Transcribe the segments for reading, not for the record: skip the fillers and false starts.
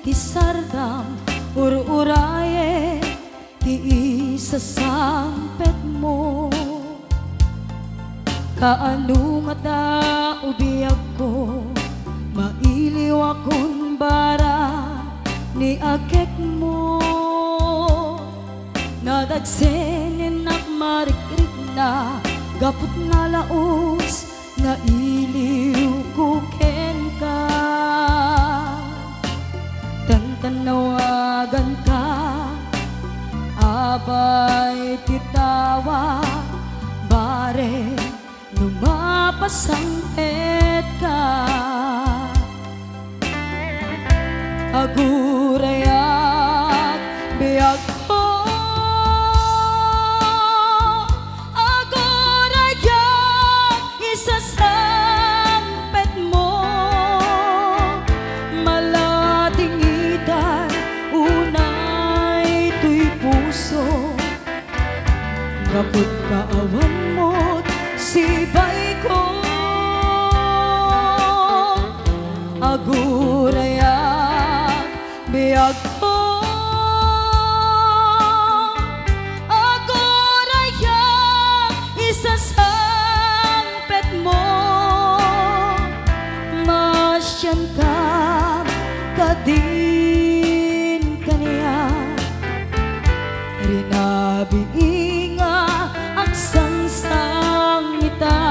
iti sardam ur-uraye ti isasampet mo. Kaano nga ta ubiyag ko, mailiw akong bara ni akek mo. Nadagsenin ak marikrik na gapot na laos nga iliw ko ken ka. Tantanawagan ka, abay titawa, bare lumapasangpet ka. Agurayak biyag ko, agurayak isasampet mo. Malating itan, unay tuy puso, kaput kaawan mo't sibay ko. Agurayak biyag ko, agurayak isasampet mo. Masyan ka kadin kaniya, rinabi nga ang sangsang ita.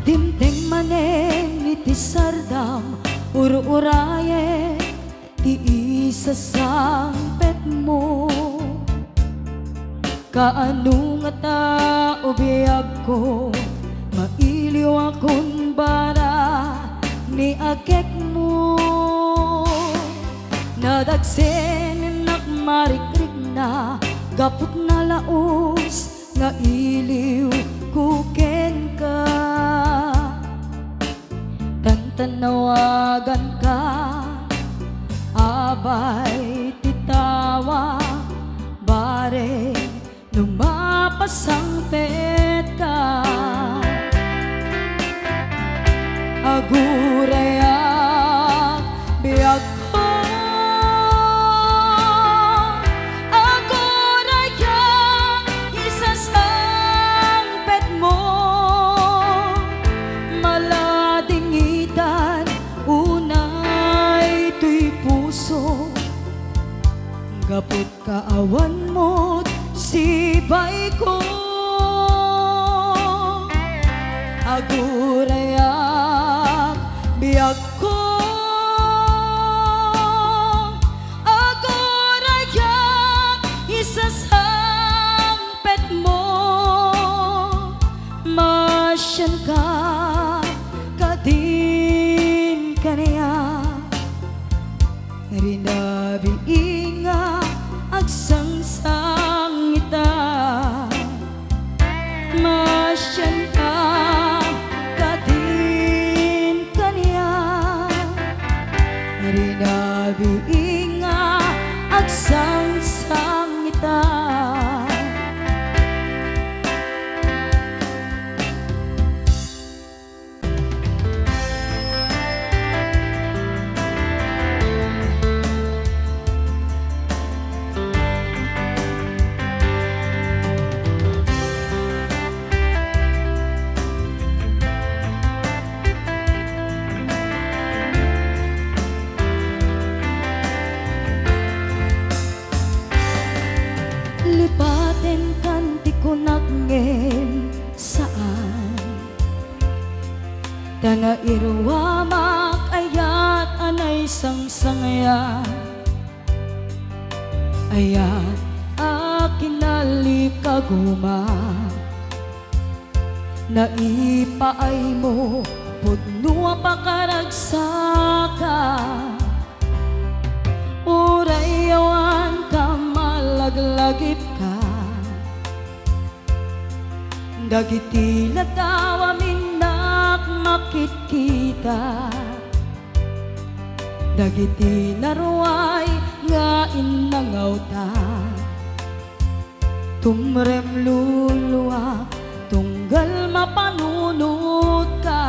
Dimdeng manen iti sardam ur-uraye ti isasampet mo. Kaano nga ta ubiyag ko, mailiw akong bara ni akek mo. Nadagsenin ak marikrik na gapot na laos nga iliw ko ken ka. Tanawagan ka, abay titawa, bare lumapasangpet ka. Agurayak biyag ko, agurayak isasampet mo. Unay tuy puso, gapot kaawan mo't sibay ko. Agurayak biyag ko, agurayak isasampet mo. Masyan ka kadin kaniya, rinabi nga agsangsang ita. Masyan ka kadin kaniya, rinabi nga agsangsang ita. Lipaten kan di ko nagngem saan, tana irwamak ayat anay sangsangayan. Ayat akin nalikaguma, naipaay mo pudno pakaragsaka urayawan ka malaglagip ka dagiti ladawa minak makikita dagiti naruay nga inangaw ta tumrem luluwa tunggal mapanunot ka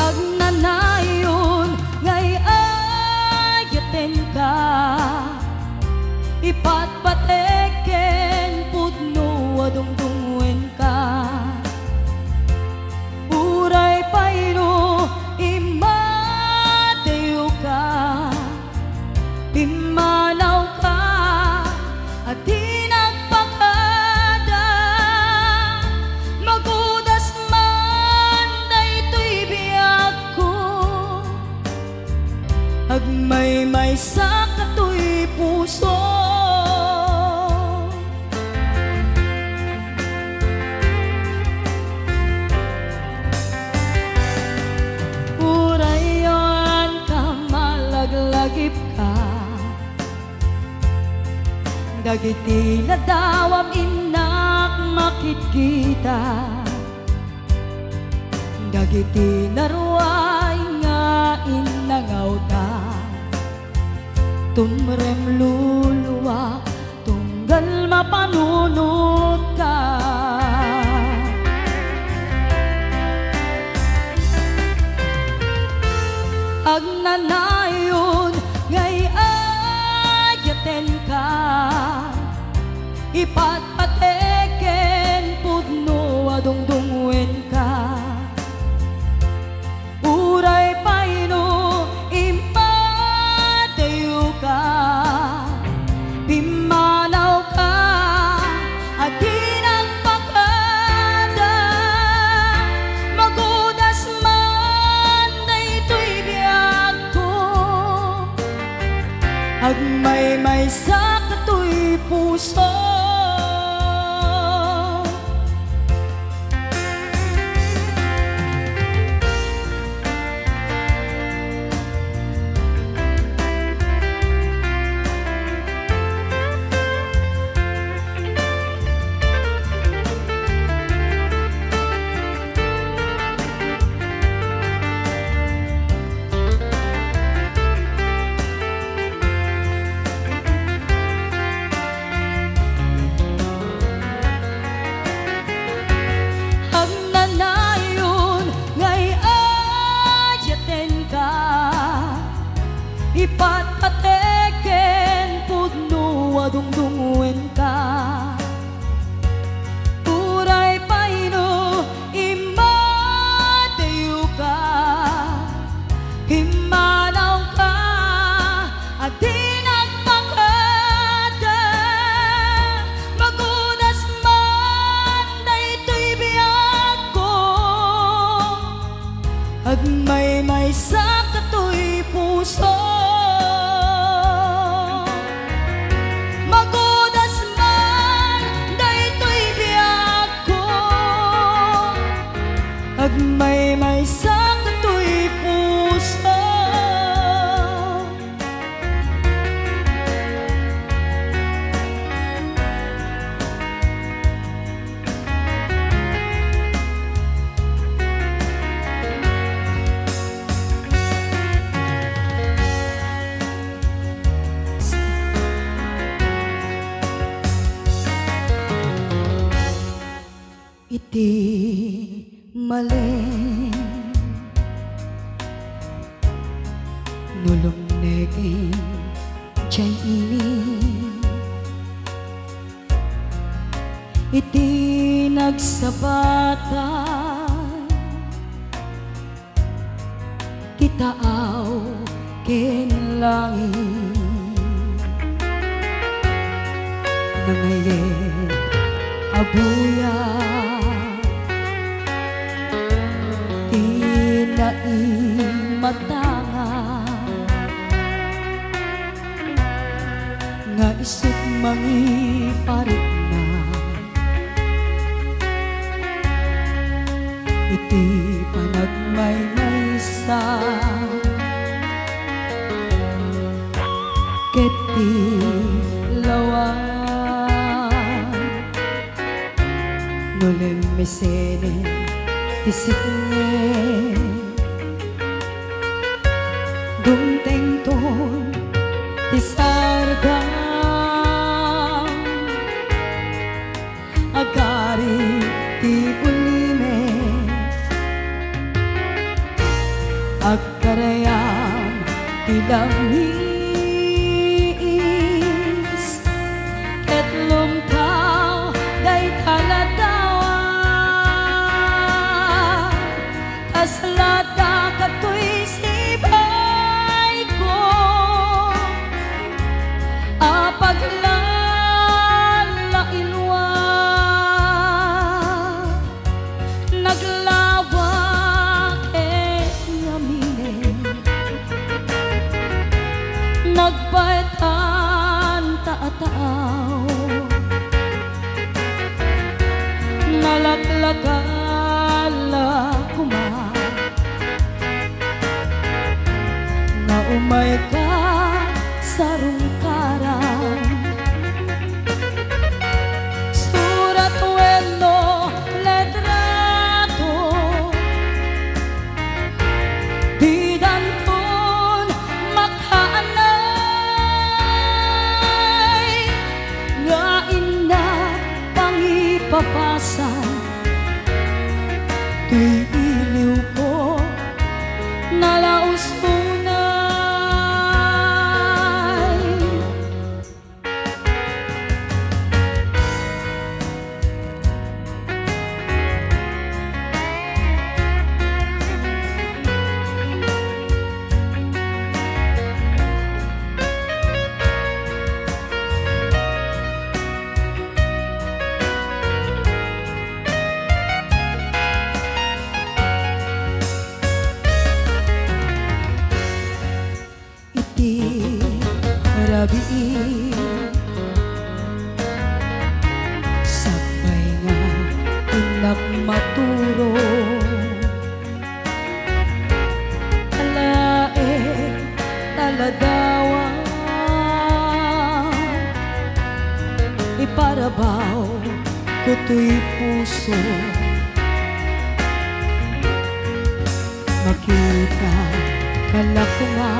agnanayon ngay ayaten ka ipatpateken pudno adungdungwen ka uray payno imadayo ka pimanaw ka at di nagpakada magudas man daytoy biyak ko agmay-may sa katoy puso urayan ka malaglagip ka dagiti ladawam inak makikita dagiti naruay nga inangaw ta tumrem luluwa tunggal mapanunot ka agnanayon ngay ayaten ka ipatpateken pudno adungdungwen ka uray payno impadayo ka pimanaw ka at di nagpakada magudas man daytoy biyak ko agmay-may sa katoy puso ipatpateken pudno adungdungwen ka uray payno imadayo ka himanaw ka at di nagpakada magunas man daytoy biyak ko agmay-may sa katoy puso magudas man daytoy biyak ko agmay-may sa katoy puso iti malin nulumnegin jay ini iti nagsabatan kitaaw ken langit nangayet abuya matanga nga isip mangiparit na iti panagmaymaysa ket ti lawan nulem mesene ti sikne dumteng ton ti sargang agari ti ulime agkarayam ti lamis ket lumtaw day taladawa kaslada katoy sibay ko apaglalainwa naglawa ket ngamine nagbaitan taataw nalaglagala kuma na umay ka sarong karang surat weno letrato di danton makaanay nga ina pangipapasan tuy iliw ko nalaos unay rabii sabay nga inak maturo alae taladawa iparabaw kuto'y puso makita kalakuma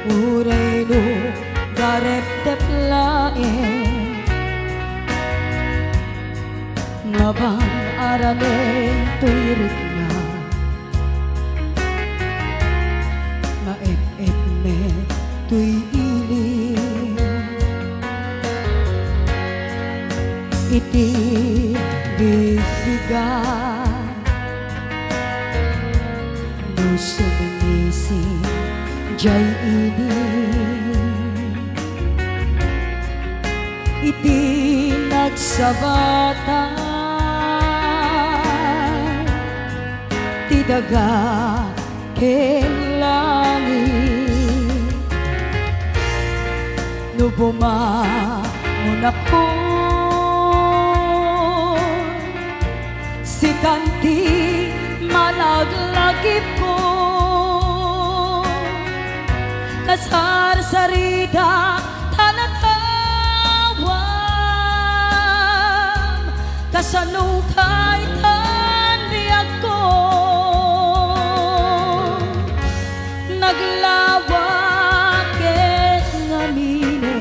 uray no garep teplaen nga bang aranen tuirik na maep-ep me tuy ilim iti bigbigan no sumisi jay ini iti nagsabatan ti daga ken langit no bumangon ako si kanti malaglagip ko kasarsarida tanatawam kasanukay tanbiag ko naglawak ket ngamine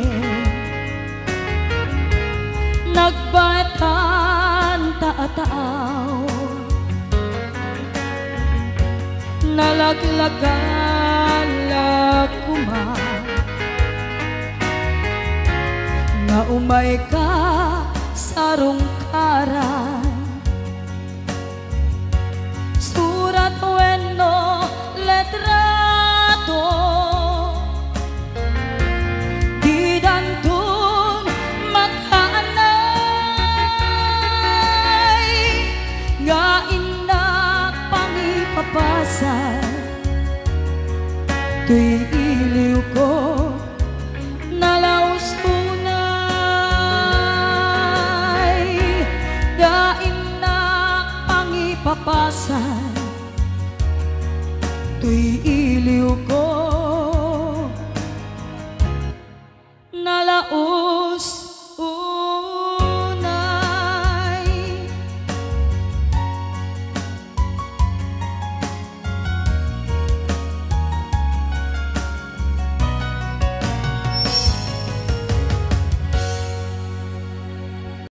nagbatan taataaw nalaglagan kuma nga umay ka sarong karan surat wenno letrato di dantun makaanay nga ina pangipapasan tuy iliw ko nalaos unay daos